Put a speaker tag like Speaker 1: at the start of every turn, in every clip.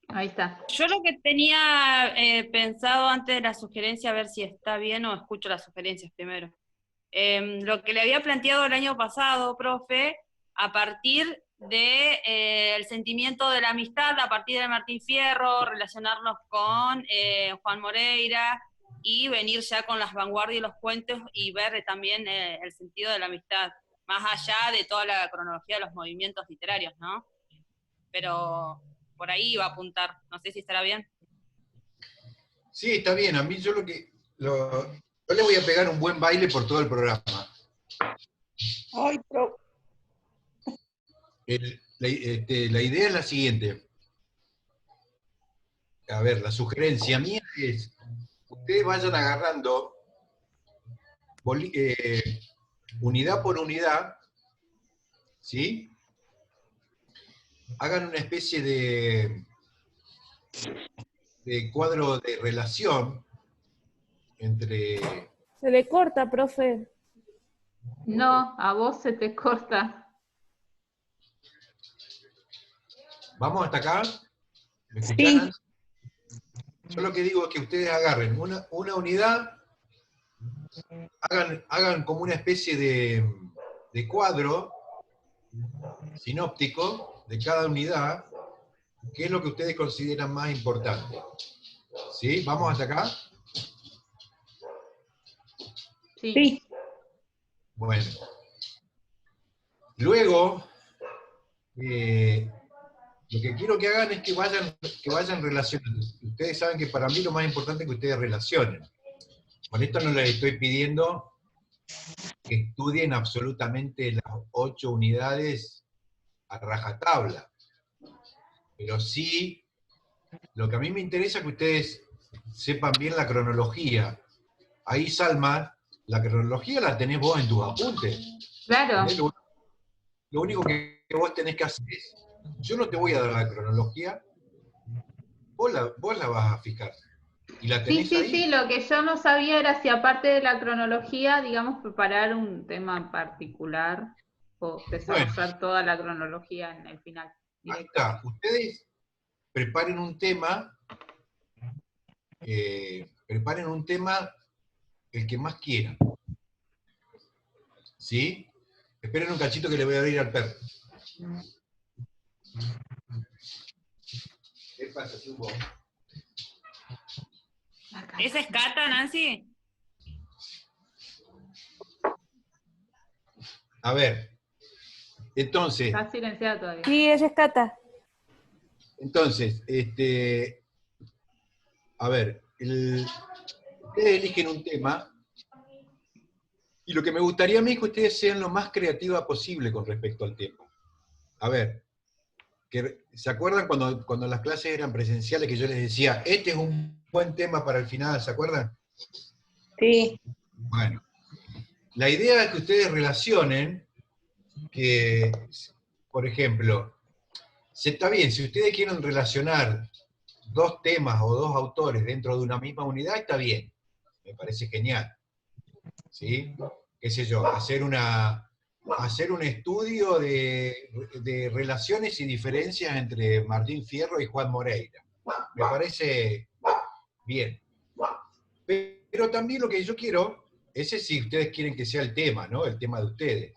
Speaker 1: Ahí está.
Speaker 2: Yo lo que tenía pensado antes de la sugerencia, a ver si está bien o escucho las sugerencias primero. Lo que le había planteado el año pasado, profe, a partir de el sentimiento de la amistad, a partir de Martín Fierro, relacionarnos con Juan Moreira y venir ya con las vanguardias y los cuentos y ver también el sentido de la amistad, más allá de toda la cronología de los movimientos literarios, ¿no? Pero por ahí va a apuntar, no sé si estará bien.
Speaker 3: Sí, está bien. A mí yo yo le voy a pegar un buen baile por todo el programa.
Speaker 4: Ay, pero
Speaker 3: La idea es la siguiente. A ver, la sugerencia mía es, ustedes vayan agarrando unidad por unidad, ¿sí? Hagan una especie de cuadro de relación entre...
Speaker 5: Se le corta, profe.
Speaker 1: No, a vos se te corta.
Speaker 3: ¿Vamos hasta acá? ¿Me
Speaker 4: sí,
Speaker 3: escuchan? Yo lo que digo es que ustedes agarren una unidad, hagan como una especie de cuadro sinóptico de cada unidad, qué es lo que ustedes consideran más importante. ¿Sí? ¿Vamos hasta acá?
Speaker 1: Sí.
Speaker 4: sí.
Speaker 3: Bueno. Luego, lo que quiero que hagan es que vayan relacionando. Ustedes saben que para mí lo más importante es que ustedes relacionen. Con esto no les estoy pidiendo que estudien absolutamente las 8 unidades a rajatabla. Pero sí, lo que a mí me interesa es que ustedes sepan bien la cronología. Ahí, Salma, la cronología la tenés vos en tus apuntes.
Speaker 1: Claro.
Speaker 3: Lo único que vos tenés que hacer es, yo no te voy a dar la cronología, vos la vas a fijar. Y la
Speaker 1: Sí,
Speaker 3: tenés
Speaker 1: sí,
Speaker 3: ahí.
Speaker 1: sí, lo que yo no sabía era si aparte de la cronología, digamos, preparar un tema en particular o desarrollar
Speaker 3: Bueno,
Speaker 1: toda la cronología en el final.
Speaker 3: ahí
Speaker 1: Directo.
Speaker 3: está. Ustedes preparen un tema, el que más quieran. ¿Sí? Esperen un cachito que le voy a abrir al perro. ¿Qué pasa, Chubo?
Speaker 2: ¿Esa es Cata, Nancy?
Speaker 3: A ver, entonces,
Speaker 1: Está silenciado todavía.
Speaker 5: Sí, ella es Cata.
Speaker 3: a ver, ustedes eligen un tema, y lo que me gustaría a mí es que ustedes sean lo más creativa posible con respecto al tema. A ver, ¿se acuerdan cuando las clases eran presenciales que yo les decía, este es un buen tema para el final, ¿se acuerdan?
Speaker 4: Sí,
Speaker 3: Bueno, la idea es que ustedes relacionen que, por ejemplo, está bien, si ustedes quieren relacionar dos temas o dos autores dentro de una misma unidad, está bien, me parece genial. ¿Sí? Qué sé yo, hacer un estudio de relaciones y diferencias entre Martín Fierro y Juan Moreira. Me parece bien. Pero también lo que yo quiero, ese si ustedes quieren que sea el tema, ¿no? El tema de ustedes.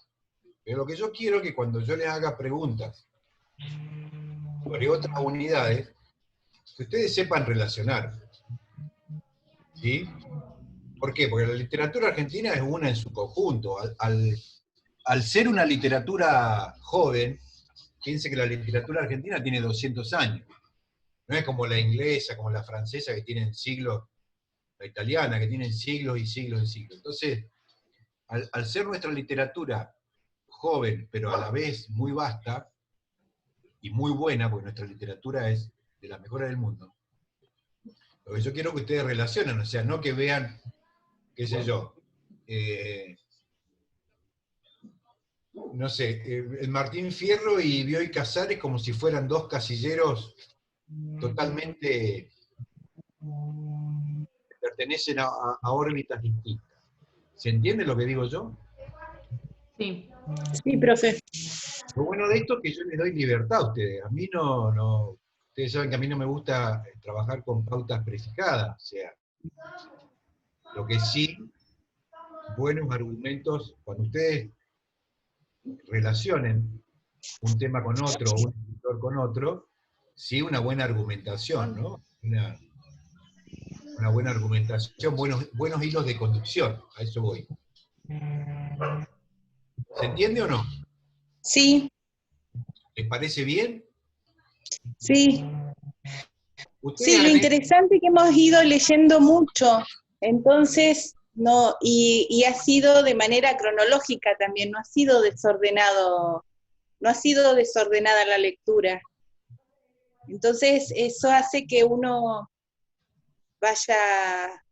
Speaker 3: Pero lo que yo quiero es que cuando yo les haga preguntas sobre otras unidades, que ustedes sepan relacionar. ¿Sí? ¿Por qué? Porque la literatura argentina es una en su conjunto. Al ser una literatura joven, piense que la literatura argentina tiene 200 años. No es como la inglesa, como la francesa, que tienen siglos, la italiana, que tienen siglos y siglos y siglos. Entonces, al ser nuestra literatura joven, pero a la vez muy vasta y muy buena, porque nuestra literatura es de las mejores del mundo, lo que yo quiero que ustedes relacionen, o sea, no que vean, qué sé yo, no sé, el Martín Fierro y Bioy Casares como si fueran dos casilleros totalmente que pertenecen a órbitas distintas. ¿Se entiende lo que digo yo?
Speaker 1: Sí.
Speaker 4: sí, profe.
Speaker 3: Lo bueno de esto es que yo les doy libertad a ustedes. A mí ustedes ustedes saben que a mí no me gusta trabajar con pautas prefijadas, o sea, lo que sí, buenos argumentos, cuando ustedes relacionen un tema con otro, un escritor con otro, sí una buena argumentación, ¿no? Una buena argumentación, buenos hilos de conducción, a eso voy. ¿Se entiende o no?
Speaker 4: Sí,
Speaker 3: ¿Les parece bien?
Speaker 4: sí.
Speaker 3: Ustedes
Speaker 4: Sí, lo
Speaker 3: han
Speaker 4: interesante es que hemos ido leyendo mucho, entonces, no, y ha sido de manera cronológica también, no ha sido desordenado, no ha sido desordenada la lectura. Entonces, eso hace que uno vaya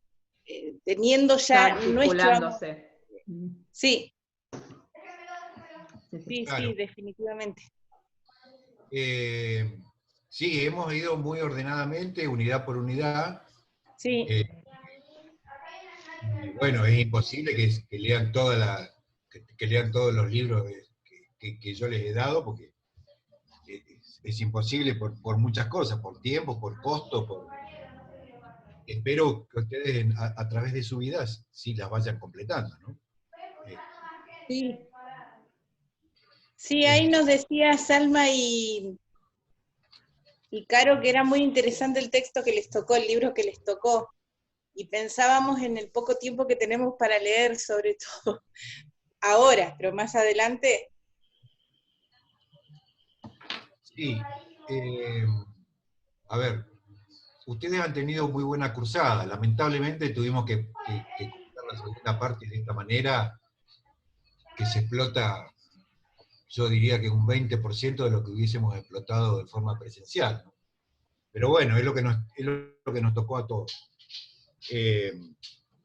Speaker 4: teniendo ya nuestro amor.
Speaker 1: Articulándose.
Speaker 4: Sí,
Speaker 1: Sí, sí.
Speaker 4: sí,
Speaker 3: Claro.
Speaker 4: sí, definitivamente.
Speaker 3: Sí, hemos ido muy ordenadamente, unidad por unidad.
Speaker 4: Sí,
Speaker 3: Y bueno, es imposible que lean que lean todos los libros que yo les he dado, porque es imposible por muchas cosas, por tiempo, por costo, espero que ustedes a través de su vida sí las vayan completando, ¿no?
Speaker 4: sí. Sí, ahí nos decía Salma y Caro que era muy interesante el texto que les tocó, el libro que les tocó. Y pensábamos en el poco tiempo que tenemos para leer, sobre todo ahora, pero más adelante.
Speaker 3: Sí, a ver, ustedes han tenido muy buena cursada, lamentablemente tuvimos que cursar la segunda parte de esta manera, que se explota, yo diría que un 20% de lo que hubiésemos explotado de forma presencial, ¿no? Pero bueno, es lo que nos tocó a todos.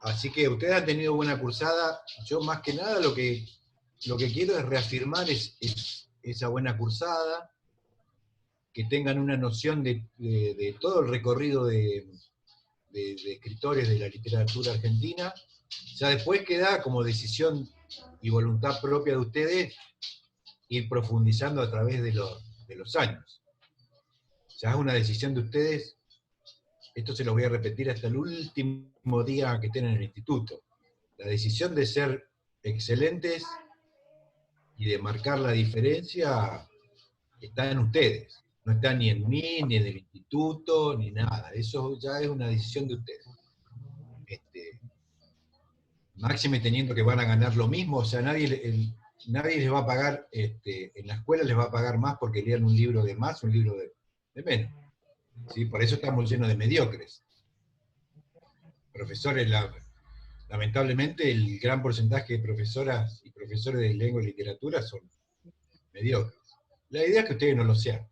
Speaker 3: Así que ustedes han tenido buena cursada, yo más que nada lo que quiero es reafirmar esa buena cursada, que tengan una noción de todo el recorrido de escritores de la literatura argentina. Ya después queda como decisión y voluntad propia de ustedes ir profundizando a través de los años. Ya es una decisión de ustedes, esto se lo voy a repetir hasta el último día que estén en el instituto. La decisión de ser excelentes y de marcar la diferencia está en ustedes. No está ni en mí, ni en el instituto, ni nada. Eso ya es una decisión de ustedes. Máxime teniendo que van a ganar lo mismo, o sea, nadie les va a pagar, en la escuela les va a pagar más porque lean un libro de más, un libro de menos. ¿Sí? Por eso estamos llenos de mediocres. Profesores, lamentablemente el gran porcentaje de profesoras y profesores de lengua y literatura son mediocres. La idea es que ustedes no lo sean.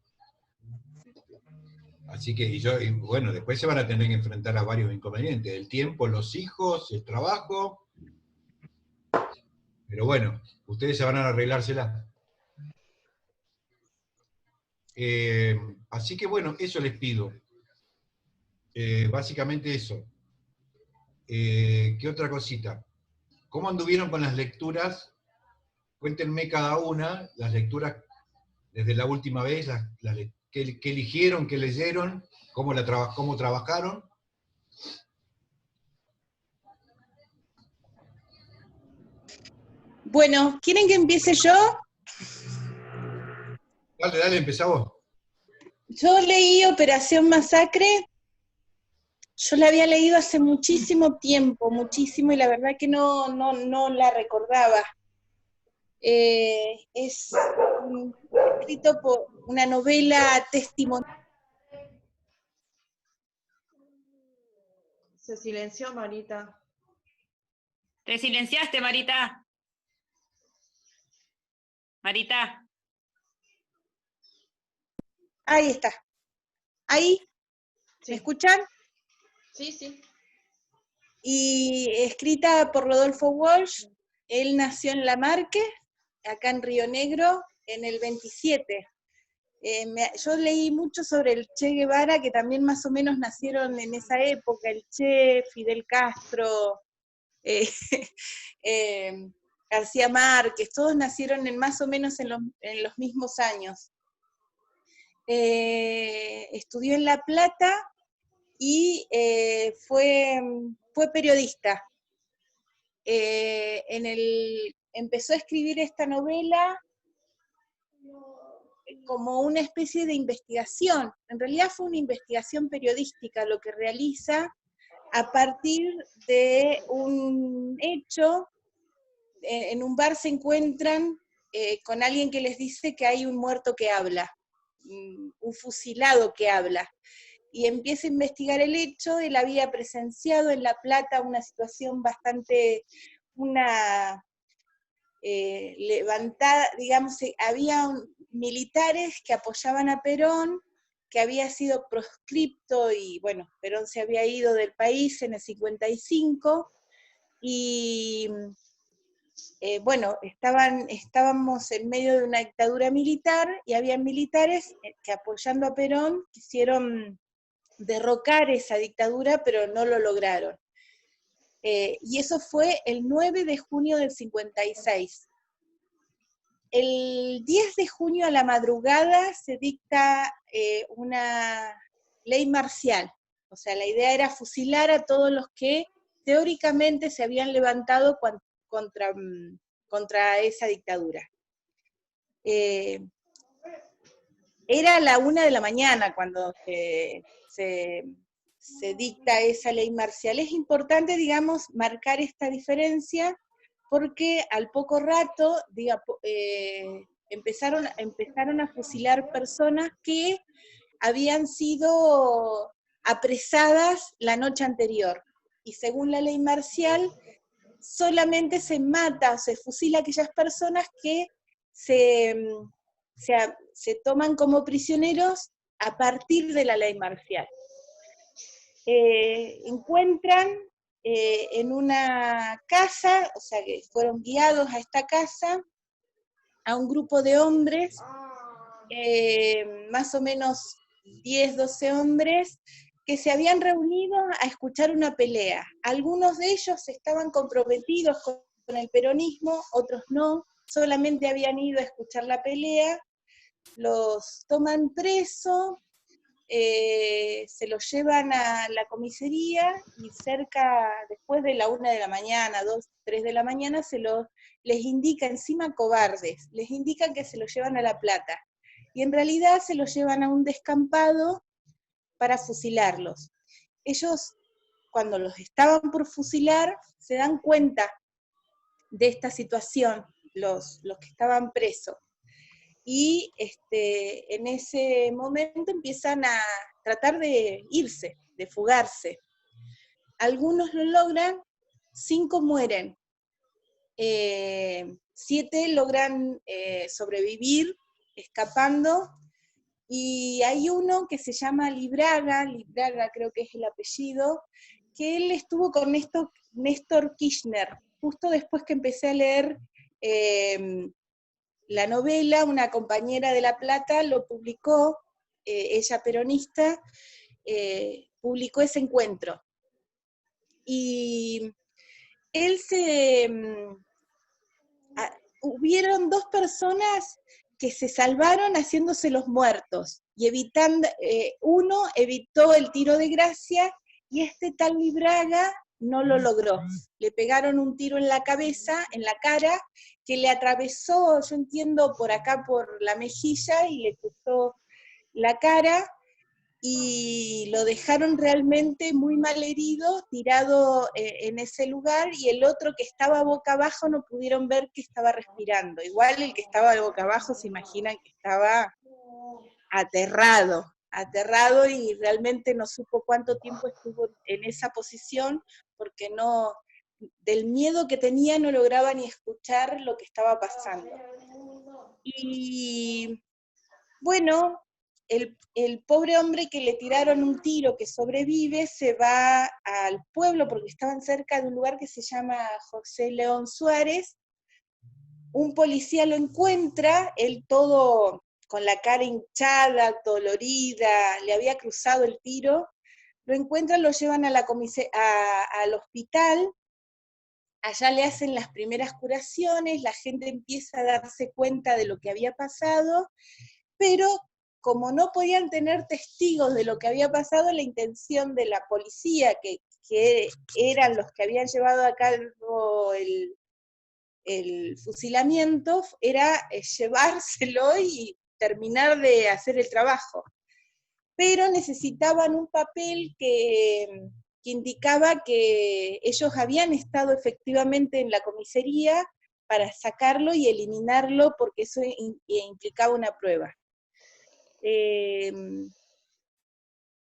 Speaker 3: Así que, y bueno, después se van a tener que enfrentar a varios inconvenientes, el tiempo, los hijos, el trabajo, pero bueno, ustedes se van a arreglársela. Así que bueno, eso les pido. Básicamente eso. ¿Qué otra cosita? ¿Cómo anduvieron con las lecturas? Cuéntenme cada una, las lecturas desde la última vez, qué eligieron, qué leyeron, cómo trabajaron.
Speaker 4: Bueno, ¿quieren que empiece yo?
Speaker 3: Dale, empezá vos.
Speaker 4: Yo leí Operación Masacre. Yo la había leído hace muchísimo tiempo, muchísimo, y la verdad que no la recordaba. Es escrito por una novela testimonial.
Speaker 6: Se silenció, Marita.
Speaker 2: Te silenciaste, Marita. Marita.
Speaker 4: Ahí está. Ahí,
Speaker 6: Sí.
Speaker 4: ¿me escuchan?
Speaker 6: Sí, sí.
Speaker 4: Y escrita por Rodolfo Walsh. Él nació en Lamarque, acá en Río Negro, en el 27. Yo leí mucho sobre el Che Guevara, que también más o menos nacieron en esa época, el Che, Fidel Castro, García Márquez, todos nacieron más o menos en los mismos años. estudió en La Plata y fue periodista. Empezó a escribir esta novela como una especie de investigación. En realidad fue una investigación periodística lo que realiza a partir de un hecho. En un bar se encuentran con alguien que les dice que hay un muerto que habla, un fusilado que habla, y empieza a investigar el hecho. Él había presenciado en La Plata una situación bastante, levantada, digamos, había militares que apoyaban a Perón, que había sido proscripto, y bueno, Perón se había ido del país en el 55, y bueno, estábamos en medio de una dictadura militar, y había militares que apoyando a Perón quisieron derrocar esa dictadura, pero no lo lograron. Y eso fue el 9 de junio del 56. El 10 de junio a la madrugada se dicta una ley marcial. O sea, la idea era fusilar a todos los que teóricamente se habían levantado contra esa dictadura. Era la 1 de la mañana cuando se dicta esa ley marcial. Es importante, digamos, marcar esta diferencia, porque al poco rato empezaron a fusilar personas que habían sido apresadas la noche anterior. Y según la ley marcial, solamente se mata o se fusila a aquellas personas que se toman como prisioneros a partir de la ley marcial. Encuentran en una casa, o sea que fueron guiados a esta casa, a un grupo de hombres, más o menos 10, 12 hombres, que se habían reunido a escuchar una pelea. Algunos de ellos estaban comprometidos con el peronismo, otros no, solamente habían ido a escuchar la pelea. Los toman preso, se los llevan a la comisaría, y después de la 1 de la mañana, 2, 3 de la mañana, les indica, encima cobardes, les indican que se los llevan a La Plata, y en realidad se los llevan a un descampado para fusilarlos. Ellos, cuando los estaban por fusilar, se dan cuenta de esta situación, los que estaban presos. Y en ese momento empiezan a tratar de irse, de fugarse. Algunos lo logran, 5 mueren, 7 logran sobrevivir escapando, y hay uno que se llama Libraga creo que es el apellido, que él estuvo con Néstor Kirchner, justo después que empecé a leer la novela. Una compañera de La Plata lo publicó, ella peronista, publicó ese encuentro. Y él hubieron 2 personas que se salvaron haciéndose los muertos, y uno evitó el tiro de gracia, y este tal Libraga no lo logró. Le pegaron un tiro en la cabeza, en la cara, que le atravesó, yo entiendo, por acá por la mejilla, y le cruzó la cara, y lo dejaron realmente muy mal herido, tirado en ese lugar, y el otro que estaba boca abajo no pudieron ver que estaba respirando. Igual el que estaba boca abajo se imaginan que estaba aterrado, y realmente no supo cuánto tiempo estuvo en esa posición, porque del miedo que tenía no lograba ni escuchar lo que estaba pasando. Y bueno, el pobre hombre que le tiraron un tiro, que sobrevive, se va al pueblo, porque estaban cerca de un lugar que se llama José León Suárez. Un policía lo encuentra, él todo con la cara hinchada, dolorida, le había cruzado el tiro. Lo encuentran, lo llevan al hospital. Allá le hacen las primeras curaciones, la gente empieza a darse cuenta de lo que había pasado, pero como no podían tener testigos de lo que había pasado, la intención de la policía, que eran los que habían llevado a cabo el fusilamiento, era llevárselo y terminar de hacer el trabajo. Pero necesitaban un papel que indicaba que ellos habían estado efectivamente en la comisaría para sacarlo y eliminarlo, porque eso implicaba una prueba.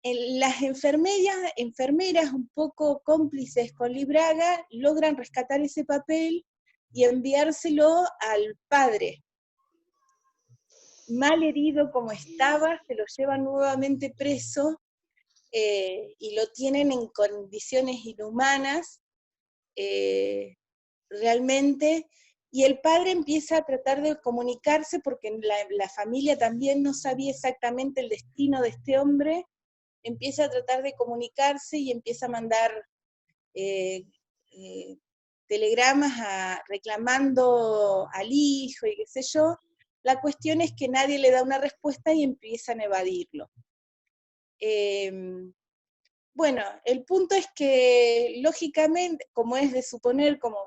Speaker 4: Las enfermeras un poco cómplices con Libraga logran rescatar ese papel y enviárselo al padre. Mal herido como estaba, se lo llevan nuevamente preso y lo tienen en condiciones inhumanas, realmente, y el padre empieza a tratar de comunicarse porque la familia también no sabía exactamente el destino de este hombre, empieza a tratar de comunicarse y empieza a mandar telegramas reclamando al hijo y qué sé yo. La cuestión es que nadie le da una respuesta y empiezan a evadirlo. Bueno, el punto es que, lógicamente, como es de suponer, como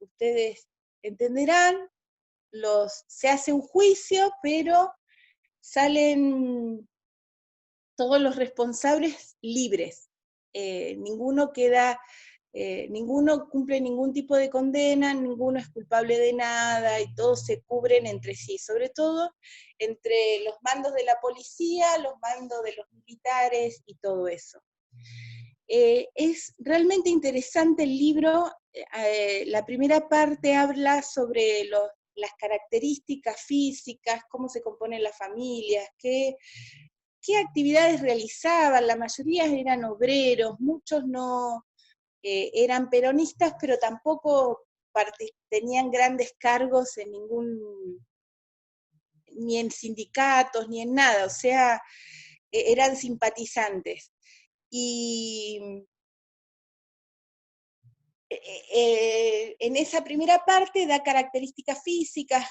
Speaker 4: ustedes entenderán, se hace un juicio, pero salen todos los responsables libres. Ninguno cumple ningún tipo de condena, ninguno es culpable de nada, y todos se cubren entre sí, sobre todo entre los mandos de la policía, los mandos de los militares y todo eso. Es realmente interesante el libro. La primera parte habla sobre las características físicas, cómo se componen las familias, qué actividades realizaban. La mayoría eran obreros, muchos no eran peronistas, pero tampoco tenían grandes cargos ni en sindicatos, ni en nada, o sea, eran simpatizantes. Y en esa primera parte da características físicas,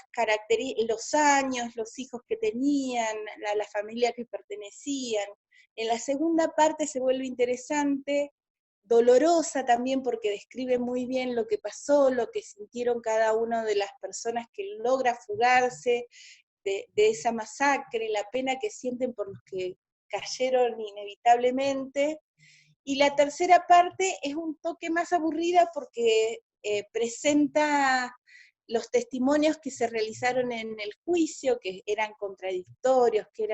Speaker 4: los años, los hijos que tenían, la familia que pertenecían. En la segunda parte se vuelve interesante, dolorosa también, porque describe muy bien lo que pasó, lo que sintieron cada una de las personas que logra fugarse de esa masacre, la pena que sienten por los que cayeron inevitablemente. Y la tercera parte es un toque más aburrida porque presenta los testimonios que se realizaron en el juicio, que eran contradictorios, que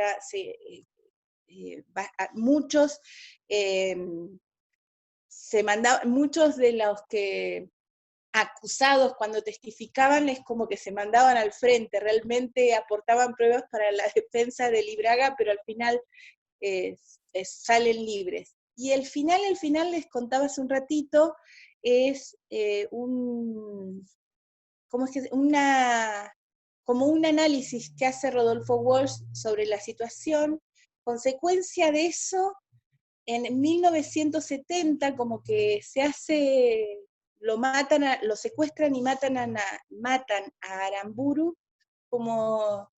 Speaker 4: muchos muchos de los que acusados cuando testificaban es como que se mandaban al frente, realmente aportaban pruebas para la defensa de Libraga, pero al final salen libres. Y el final les contaba hace un ratito, es como un análisis que hace Rodolfo Walsh sobre la situación. Consecuencia de eso, en 1970 como que lo secuestran y matan a Aramburu como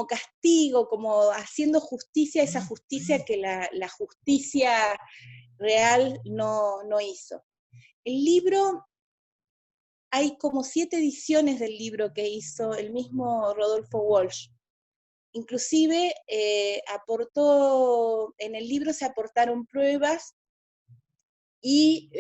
Speaker 4: castigo, como haciendo justicia, esa justicia que la justicia real no hizo. El libro, hay como 7 ediciones del libro que hizo el mismo Rodolfo Walsh. Inclusive en el libro se aportaron pruebas y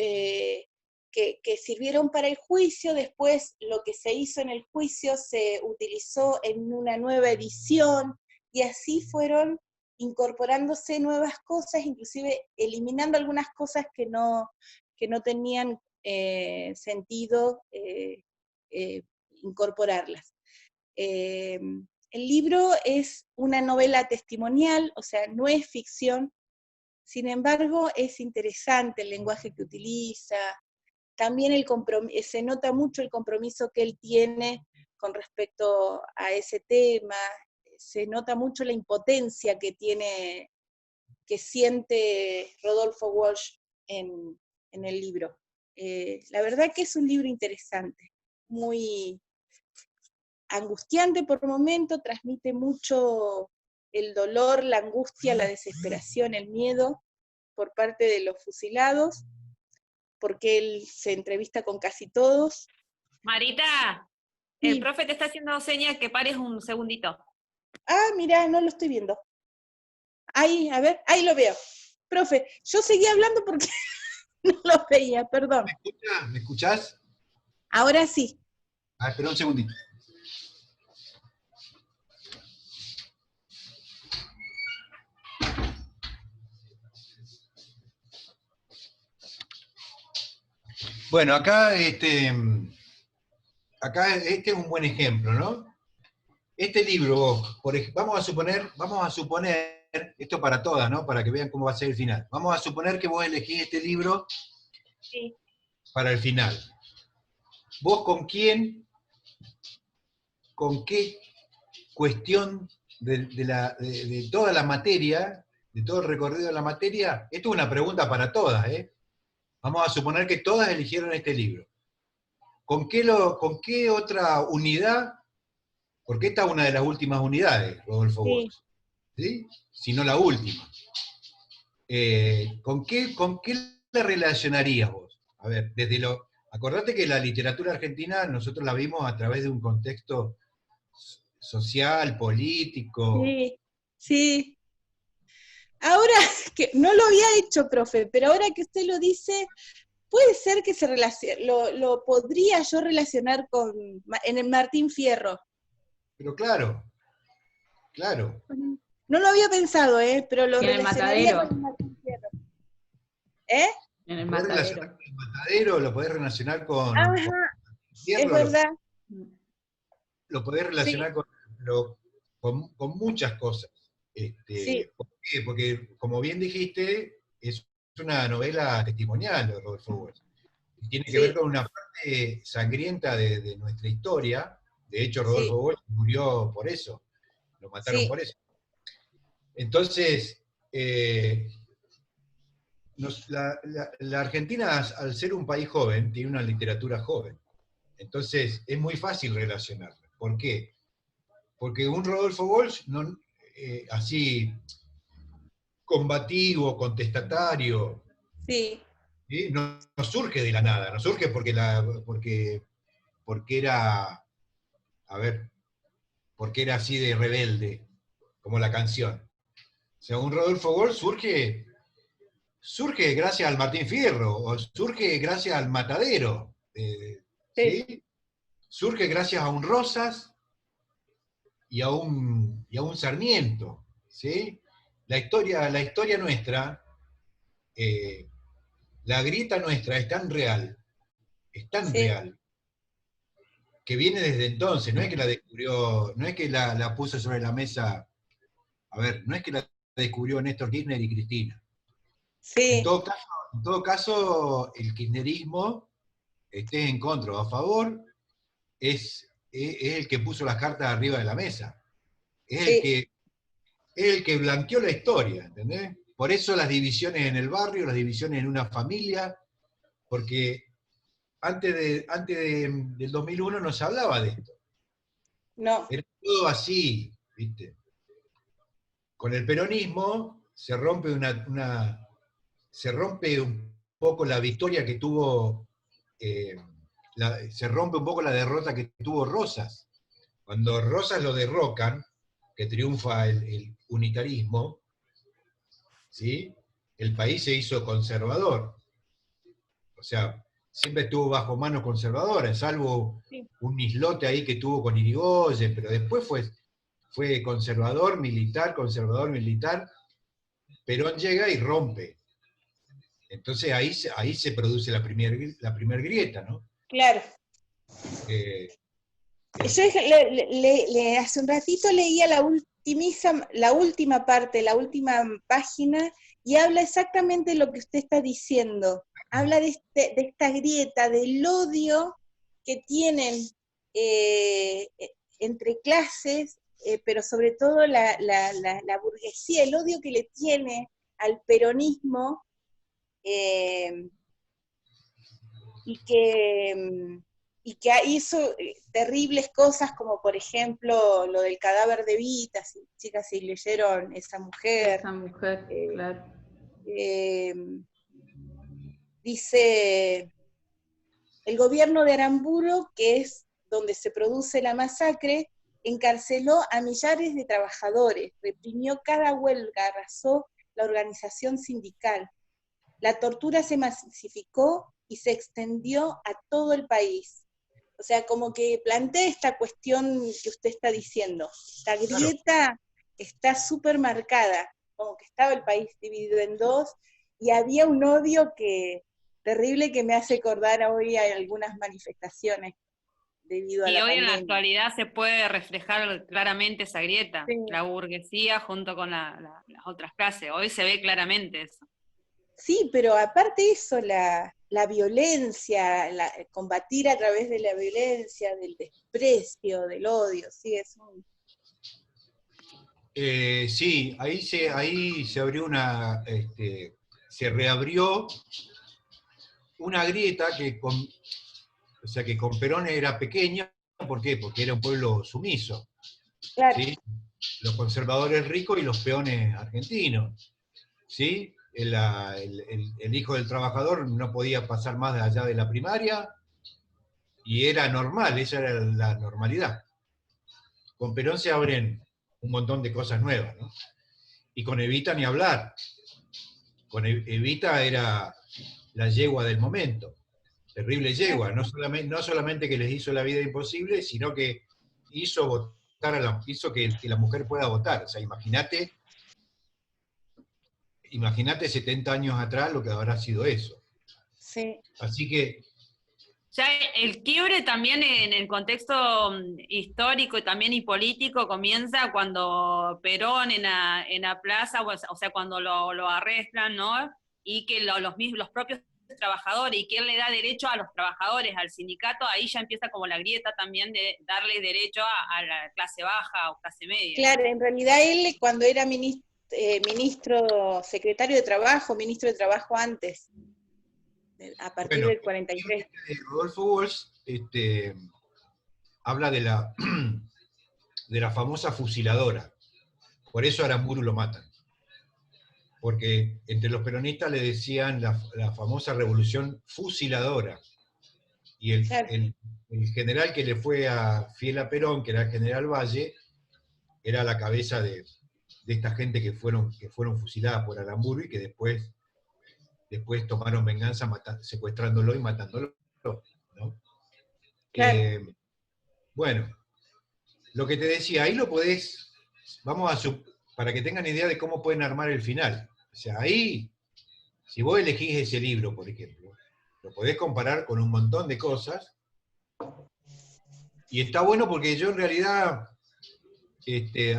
Speaker 4: que sirvieron para el juicio. Después lo que se hizo en el juicio se utilizó en una nueva edición, y así fueron incorporándose nuevas cosas, inclusive eliminando algunas cosas que no tenían sentido incorporarlas. El libro es una novela testimonial, o sea, no es ficción. Sin embargo, es interesante el lenguaje que utiliza, también se nota mucho el compromiso que él tiene con respecto a ese tema, se nota mucho la impotencia que siente Rodolfo Walsh en el libro. La verdad que es un libro interesante, muy angustiante por momento, transmite mucho el dolor, la angustia, la desesperación, el miedo por parte de los fusilados, porque él se entrevista con casi todos.
Speaker 2: Marita,
Speaker 4: Sí.
Speaker 2: el profe te está haciendo señas que pares un segundito.
Speaker 4: Ah, mirá, no lo estoy viendo. Ahí, a ver, ahí lo veo. Profe, yo seguí hablando porque no lo veía, perdón.
Speaker 3: ¿Me escuchás?
Speaker 4: Ahora sí.
Speaker 3: Ah, espera un segundito. Bueno, acá este es un buen ejemplo, ¿no? Este libro, vamos a suponer, esto para todas, ¿no? Para que vean cómo va a ser el final. Vamos a suponer que vos elegís este libro
Speaker 2: Sí.
Speaker 3: para el final. ¿Vos con quién, con qué cuestión de toda la materia, de todo el recorrido de la materia? Esto es una pregunta para todas, ¿eh? Vamos a suponer que todas eligieron este libro. ¿Con qué otra unidad? Porque esta es una de las últimas unidades, Rodolfo
Speaker 4: Sí.
Speaker 3: Walsh, ¿sí? Si no la última. ¿Con qué la relacionarías vos? A ver, acordate que la literatura argentina nosotros la vimos a través de un contexto social, político.
Speaker 4: Sí, sí. Ahora, que no lo había hecho, profe, pero ahora que usted lo dice, puede ser que lo podría yo relacionar en el Martín Fierro.
Speaker 3: Pero claro.
Speaker 4: No lo había pensado, pero lo
Speaker 1: Y en el
Speaker 4: relacionaría
Speaker 1: Matadero.
Speaker 4: con el Martín Fierro. ¿Eh?
Speaker 1: En el
Speaker 3: Lo podés
Speaker 1: Matadero.
Speaker 3: relacionar con el Matadero, lo podés relacionar con
Speaker 4: Ajá,
Speaker 3: Fierro,
Speaker 4: es verdad.
Speaker 3: lo podés relacionar con muchas cosas.
Speaker 4: Sí.
Speaker 3: ¿Por qué? Porque, como bien dijiste, es una novela testimonial de Rodolfo Walsh. Y tiene que
Speaker 4: Sí.
Speaker 3: ver con una parte sangrienta de nuestra historia. De hecho, Rodolfo Walsh murió por eso. Lo mataron
Speaker 4: Sí.
Speaker 3: por eso. Entonces, la Argentina, al ser un país joven, tiene una literatura joven. Entonces, es muy fácil relacionarla. ¿Por qué? Porque un Rodolfo Walsh, así, combativo, contestatario,
Speaker 4: Sí.
Speaker 3: ¿sí? No surge de la nada, no surge porque era, a ver, porque era así de rebelde, como la canción. O sea, un Rodolfo Walsh surge gracias al Martín Fierro, o surge gracias al Matadero, ¿sí? Surge gracias a un Rosas y a un Sarmiento, ¿sí? La historia nuestra, la grieta nuestra es tan real, que viene desde entonces, no es que la descubrió, no es que la puso sobre la mesa, a ver, no es que la descubrió Néstor Kirchner y Cristina.
Speaker 4: Sí.
Speaker 3: En todo caso, el kirchnerismo, esté en contra o a favor, es el que puso las cartas arriba de la mesa. Es el que blanqueó la historia, ¿entendés? Por eso las divisiones en el barrio, las divisiones en una familia, porque antes del 2001 no se hablaba de esto.
Speaker 4: No.
Speaker 3: Era todo así, ¿viste? Con el peronismo se rompe se rompe un poco la victoria que tuvo, se rompe un poco la derrota que tuvo Rosas. Cuando Rosas lo derrocan, que triunfa el unitarismo, ¿sí? El país se hizo conservador. O sea, siempre estuvo bajo manos conservadoras, salvo un islote ahí que tuvo con Irigoyen, pero después fue conservador, militar. Perón llega y rompe. Entonces ahí se produce la primer grieta, ¿no?
Speaker 4: Claro. Yo hace un ratito leía la última parte, la última página, y habla exactamente lo que usted está diciendo. Habla de esta grieta, del odio que tienen entre clases, pero sobre todo la burguesía, el odio que le tiene al peronismo, y que y que hizo terribles cosas, como por ejemplo lo del cadáver de Evita, si chicas si leyeron Esa mujer.
Speaker 1: Esa mujer, claro.
Speaker 4: Dice, el gobierno de Aramburu, que es donde se produce la masacre, encarceló a millares de trabajadores, reprimió cada huelga, arrasó la organización sindical. La tortura se masificó y se extendió a todo el país. O sea, como que plantea esta cuestión que usted está diciendo. Esta grieta está súper marcada, como que estaba el país dividido en dos, y había un odio terrible que me hace acordar hoy a algunas manifestaciones debido a la
Speaker 2: hoy en la
Speaker 4: pandemia.
Speaker 2: actualidad se puede reflejar claramente esa grieta,
Speaker 4: Sí.
Speaker 2: la burguesía junto con las otras clases. Hoy se ve claramente eso.
Speaker 4: Sí, pero aparte eso, la violencia, combatir a través de la violencia, del desprecio, del odio, sí, es un...
Speaker 3: Sí, ahí se abrió se reabrió una grieta que con Perón era pequeña. ¿Por qué? Porque era un pueblo sumiso.
Speaker 4: Claro.
Speaker 3: ¿Sí? Los conservadores ricos y los peones argentinos. ¿Sí? El hijo del trabajador no podía pasar más de allá de la primaria, y era normal, esa era la normalidad. Con Perón se abren un montón de cosas nuevas, ¿no? Y con Evita ni hablar. Con Evita era la yegua del momento, terrible yegua, no solamente que les hizo la vida imposible, sino que hizo que la mujer pueda votar. O sea, imagínate 70 años atrás lo que habrá sido eso.
Speaker 4: Sí.
Speaker 3: Así que...
Speaker 2: Ya el quiebre también en el contexto histórico y también y político comienza cuando Perón en la plaza, o sea, cuando lo arrestan, ¿no? Y que los propios trabajadores, y que él le da derecho a los trabajadores, al sindicato, ahí ya empieza como la grieta también de darle derecho a la clase baja o clase media.
Speaker 4: Claro, en realidad él cuando era secretario de Trabajo, ministro de Trabajo antes, a partir del 43.
Speaker 3: Rodolfo Walsh habla de la famosa fusiladora. Por eso a Aramburu lo matan. Porque entre los peronistas le decían la famosa revolución fusiladora. Y el general que le fue fiel a Perón, que era el general Valle, era la cabeza de esta gente que fueron fusiladas por Aramburu y que después tomaron venganza secuestrándolo y matándolo, ¿no?
Speaker 4: Claro.
Speaker 3: Bueno, lo que te decía, ahí lo podés, para que tengan idea de cómo pueden armar el final. O sea, ahí, si vos elegís ese libro, por ejemplo, lo podés comparar con un montón de cosas, y está bueno porque yo en realidad,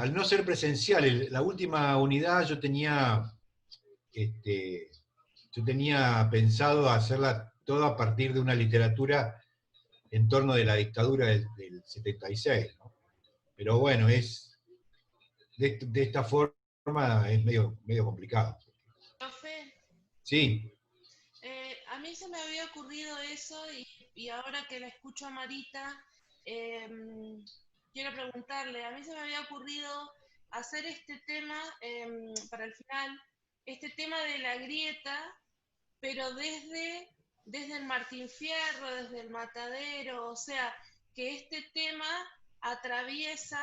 Speaker 3: al no ser presencial, la última unidad yo tenía pensado hacerla toda a partir de una literatura en torno de la dictadura del 76, ¿no? Pero bueno, de esta forma es medio complicado.
Speaker 6: Profe,
Speaker 3: Sí.
Speaker 6: a mí se me había ocurrido eso y ahora que la escucho a Marita, quiero preguntarle, a mí se me había ocurrido hacer este tema para el final, este tema de la grieta, pero desde el Martín Fierro, desde el Matadero, o sea, que este tema atraviesa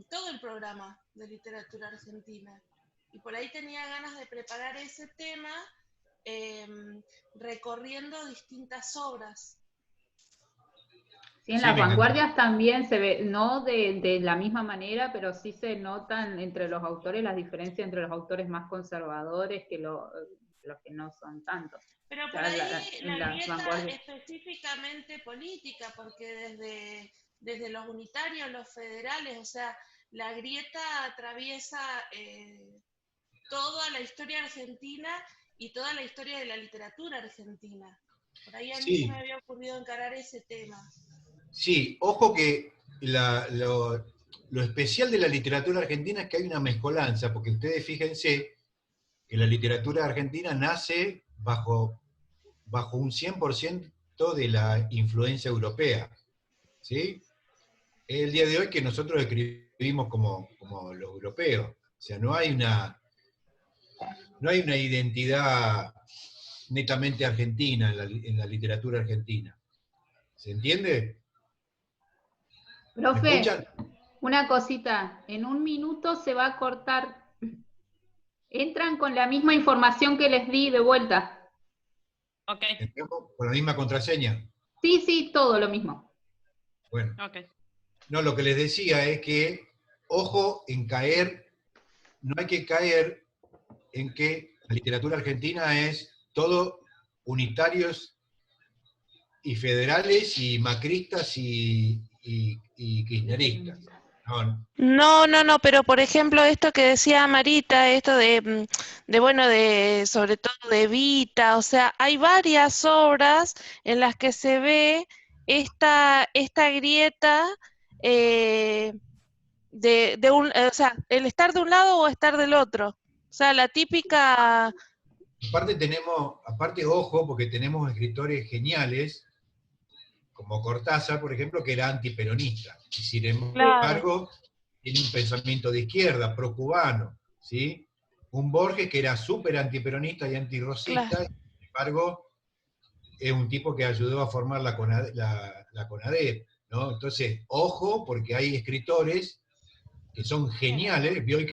Speaker 6: todo el programa de literatura argentina. Y por ahí tenía ganas de preparar ese tema recorriendo distintas obras.
Speaker 1: Sí, en las vanguardias también se ve, no de la misma manera, pero sí se notan entre los autores las diferencias entre los autores más conservadores que los que no son tantos.
Speaker 6: Pero por ahí la grieta específicamente política, porque desde los unitarios, los federales, o sea, la grieta atraviesa toda la historia argentina y toda la historia de la literatura argentina. Por ahí a mí se me había ocurrido encarar ese tema.
Speaker 3: Sí, ojo que lo especial de la literatura argentina es que hay una mezcolanza, porque ustedes fíjense que la literatura argentina nace bajo un 100% efecto de la influencia europea. ¿Sí? Es el día de hoy que nosotros escribimos como los europeos. O sea, no hay una identidad netamente argentina en la literatura argentina. ¿Se entiende? ¿Me
Speaker 1: Profe,
Speaker 3: escuchan?
Speaker 1: una cosita, en un minuto se va a cortar. Entran con la misma información que les di de vuelta.
Speaker 2: Ok,
Speaker 3: ¿Entramos con la misma contraseña?
Speaker 1: Sí, sí, todo lo mismo.
Speaker 3: Bueno.
Speaker 2: ok.
Speaker 3: No, lo que les decía es que, ojo en caer, no hay que caer en que la literatura argentina es todo unitarios y federales y macristas y kirchneristas.
Speaker 6: No, pero por ejemplo esto que decía Marita, esto bueno, sobre todo de Evita, o sea, hay varias obras en las que se ve esta grieta o sea, el estar de un lado o estar del otro. O sea, la típica...
Speaker 3: Aparte, ojo, porque tenemos escritores geniales, como Cortázar, por ejemplo, que era antiperonista, y sin embargo, tiene un pensamiento de izquierda, procubano, ¿sí? Un Borges que era súper antiperonista y antirrosista, y sin embargo, es un tipo que ayudó a formar la CONADEP, ¿no? Entonces, ojo, porque hay escritores que son geniales, Bioy